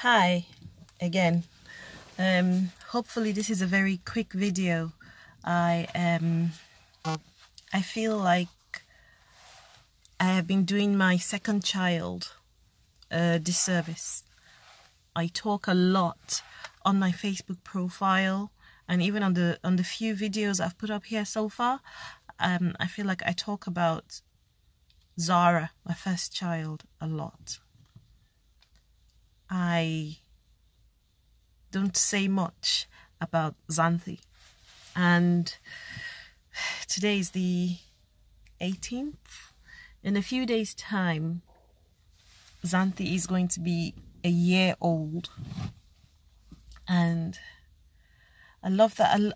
Hi again. Hopefully this is a very quick video. I feel like I have been doing my second child a disservice. I talk a lot on my Facebook profile and even on the few videos I've put up here so far. I feel like I talk about Zara, my first child, a lot. I don't say much about Xanthe, and today is the 18th. In a few days' time, Xanthe is going to be a year old, and I love that.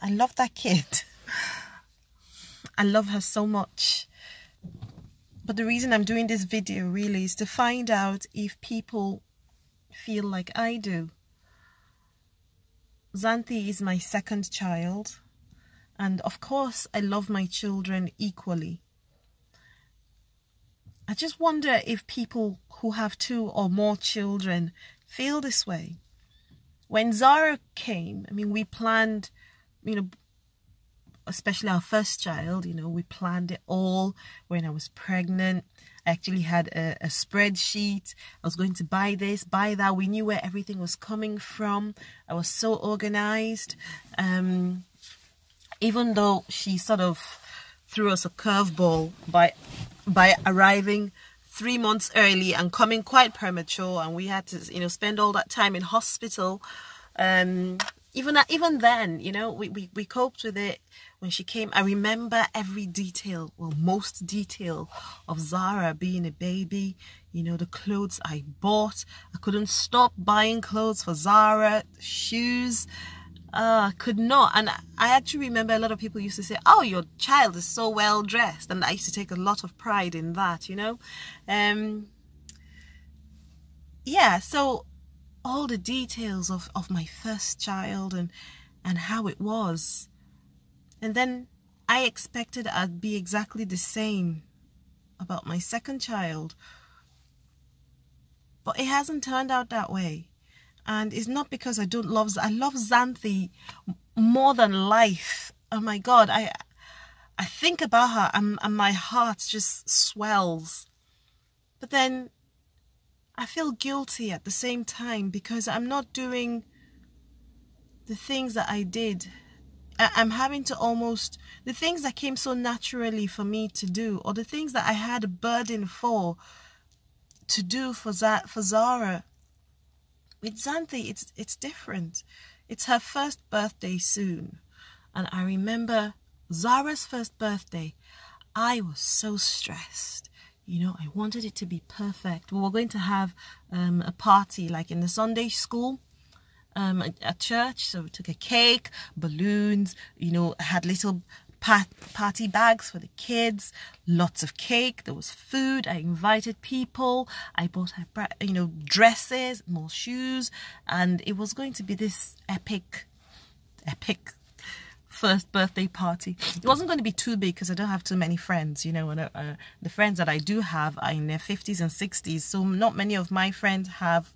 I love that kid. I love her so much. But the reason I'm doing this video really is to find out if people feel like I do. Xanthe is my second child, and of course I love my children equally. I just wonder if people who have 2 or more children feel this way. When Zara came, I mean, we planned, especially our first child, we planned it all when I was pregnant. I actually had a spreadsheet. I was going to buy this, buy that. We knew where everything was coming from. I was so organized. Even though she sort of threw us a curveball by arriving 3 months early and coming quite premature, and we had to, spend all that time in hospital. Even then, we coped with it. When she came, I remember every detail, well, most detail of Zara being a baby. The clothes I bought. I couldn't stop buying clothes for Zara, shoes. I could not. And I actually remember a lot of people used to say, "Oh, your child is so well dressed," and I used to take a lot of pride in that. Yeah. So all the details of my first child and how it was. And then I expected I'd be exactly the same about my second child. But it hasn't turned out that way. And it's not because I don't love... I love Xanthe more than life. Oh my God, I think about her and my heart just swells. But then I feel guilty at the same time because I'm not doing the things that I did. I'm having to almost, the things that came so naturally for me to do, or the things that I had a burden to do for Zara. With Xanthe, it's different. It's her first birthday soon. And I remember Zara's first birthday, I was so stressed. I wanted it to be perfect. We were going to have a party like in the Sunday school. At church, so we took a cake, balloons, had little party bags for the kids, lots of cake, there was food, I invited people, I bought her, dresses, more shoes, and it was going to be this epic first birthday party. It wasn't going to be too big because I don't have too many friends, and the friends that I do have are in their 50s and 60s, so not many of my friends have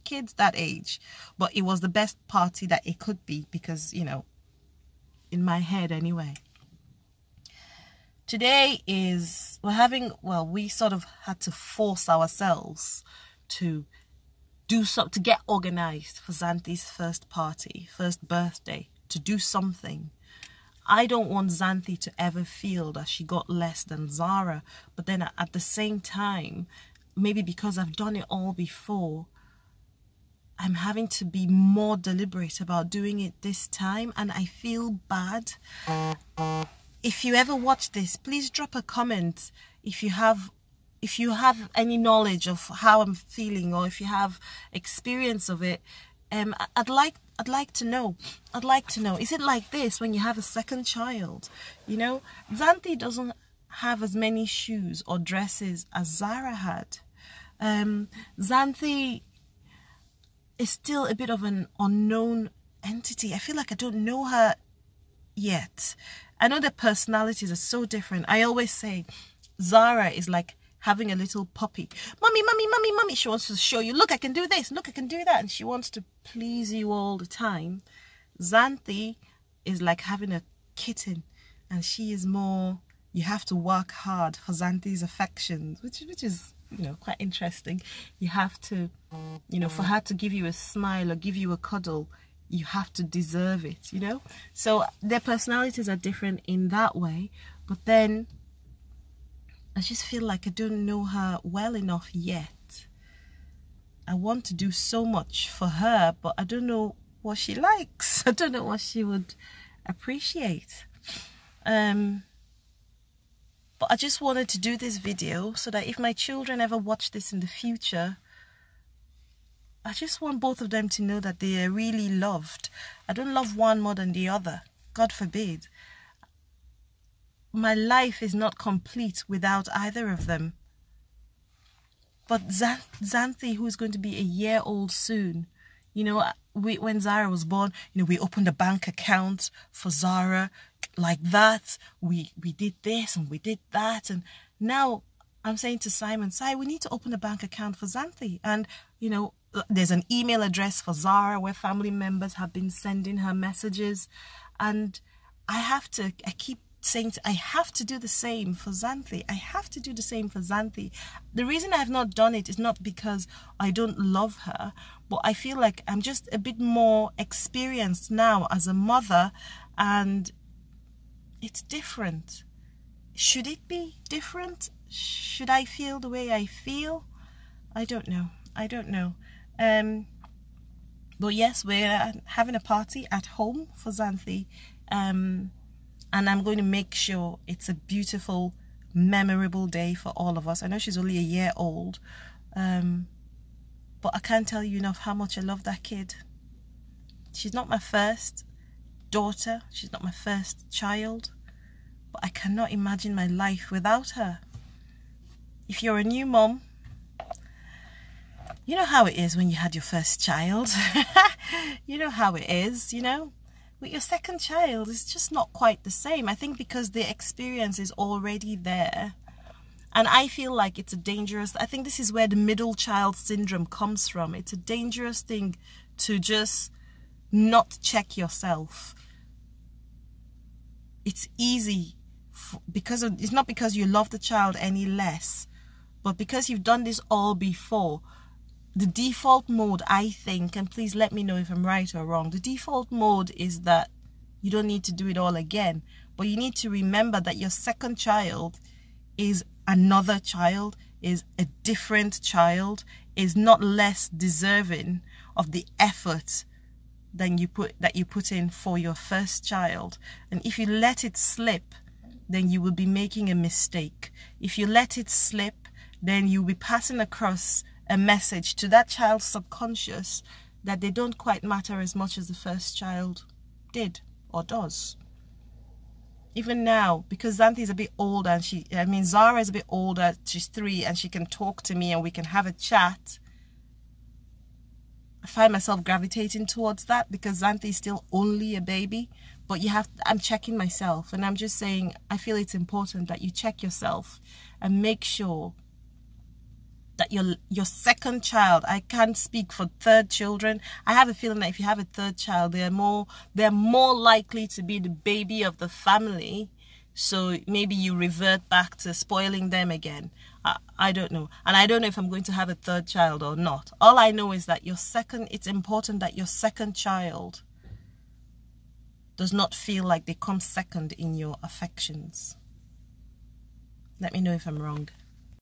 kids that age. But it was the best party that it could be because, in my head anyway. Today is, we sort of had to force ourselves to do something, to get organized for Xanthe's first birthday, to do something. I don't want Xanthe to ever feel that she got less than Zara, but then at the same time, maybe because I've done it all before, I'm having to be more deliberate about doing it this time, and I feel bad. If you ever watch this, please drop a comment if you have any knowledge of how I'm feeling, or if you have experience of it. I'd like to know. Is it like this when you have a second child? Xanthe doesn't have as many shoes or dresses as Zara had. Xanthe is still a bit of an unknown entity. I feel like I don't know her yet. I know their personalities are so different. I always say Zara is like having a little puppy. Mommy, mommy, mommy, mommy. She wants to show you, look, I can do this, look, I can do that. And she wants to please you all the time. Xanthe is like having a kitten, and she is more, you have to work hard for Xanthe's affections, which is, you know, quite interesting. You have to, you know, for her to give you a smile or give you a cuddle, you have to deserve it, you know. So their personalities are different in that way. But then I just feel like I don't know her well enough yet. I want to do so much for her, but I don't know what she likes. I don't know what she would appreciate. But I just wanted to do this video so that if my children ever watch this in the future, I just want both of them to know that they are really loved. I don't love one more than the other. God forbid. My life is not complete without either of them. But Xanthe, who is going to be a year old soon, you know, when Zara was born, you know, we opened a bank account for Zara like that. We did this and we did that. And now I'm saying to Simon, we need to open a bank account for Xanthe. And, you know, there's an email address for Zara where family members have been sending her messages. And I keep saying I have to do the same for Xanthe. I have to do the same for Xanthe. The reason I have not done it is not because I don't love her, but I feel like I'm just a bit more experienced now as a mother, and it's different. Should it be different? Should I feel the way I feel? I don't know. I don't know. But yes, we're having a party at home for Xanthe. And I'm going to make sure it's a beautiful, memorable day for all of us. I know she's only a year old, but I can't tell you enough how much I love that kid. She's not my first daughter. She's not my first child, but I cannot imagine my life without her. If you're a new mom, you know how it is when you had your first child. You know how it is, you know. With your second child, it's just not quite the same. I think because the experience is already there. And I feel like it's a dangerous, I think this is where the middle child syndrome comes from. It's a dangerous thing to just not check yourself. It's easy it's not because you love the child any less, but because you've done this all before. The default mode, I think, and please let me know if I'm right or wrong, the default mode is that you don't need to do it all again. But you need to remember that your second child is another child, is a different child, is not less deserving of the effort than you put in for your first child. And if you let it slip, then you will be making a mistake. If you let it slip, then you'll be passing across a message to that child's subconscious that they don't quite matter as much as the first child did or does. Even now, because Xanthe is a bit older, and Zara is a bit older, she's 3, and she can talk to me and we can have a chat. I find myself gravitating towards that because Xanthe is still only a baby. But I'm checking myself, and I'm just saying I feel it's important that you check yourself and make sure that your second child, I can't speak for third children. I have a feeling that if you have a third child, they're more likely to be the baby of the family. So maybe you revert back to spoiling them again. I don't know. And I don't know if I'm going to have a third child or not. All I know is that it's important that your second child does not feel like they come second in your affections. Let me know if I'm wrong.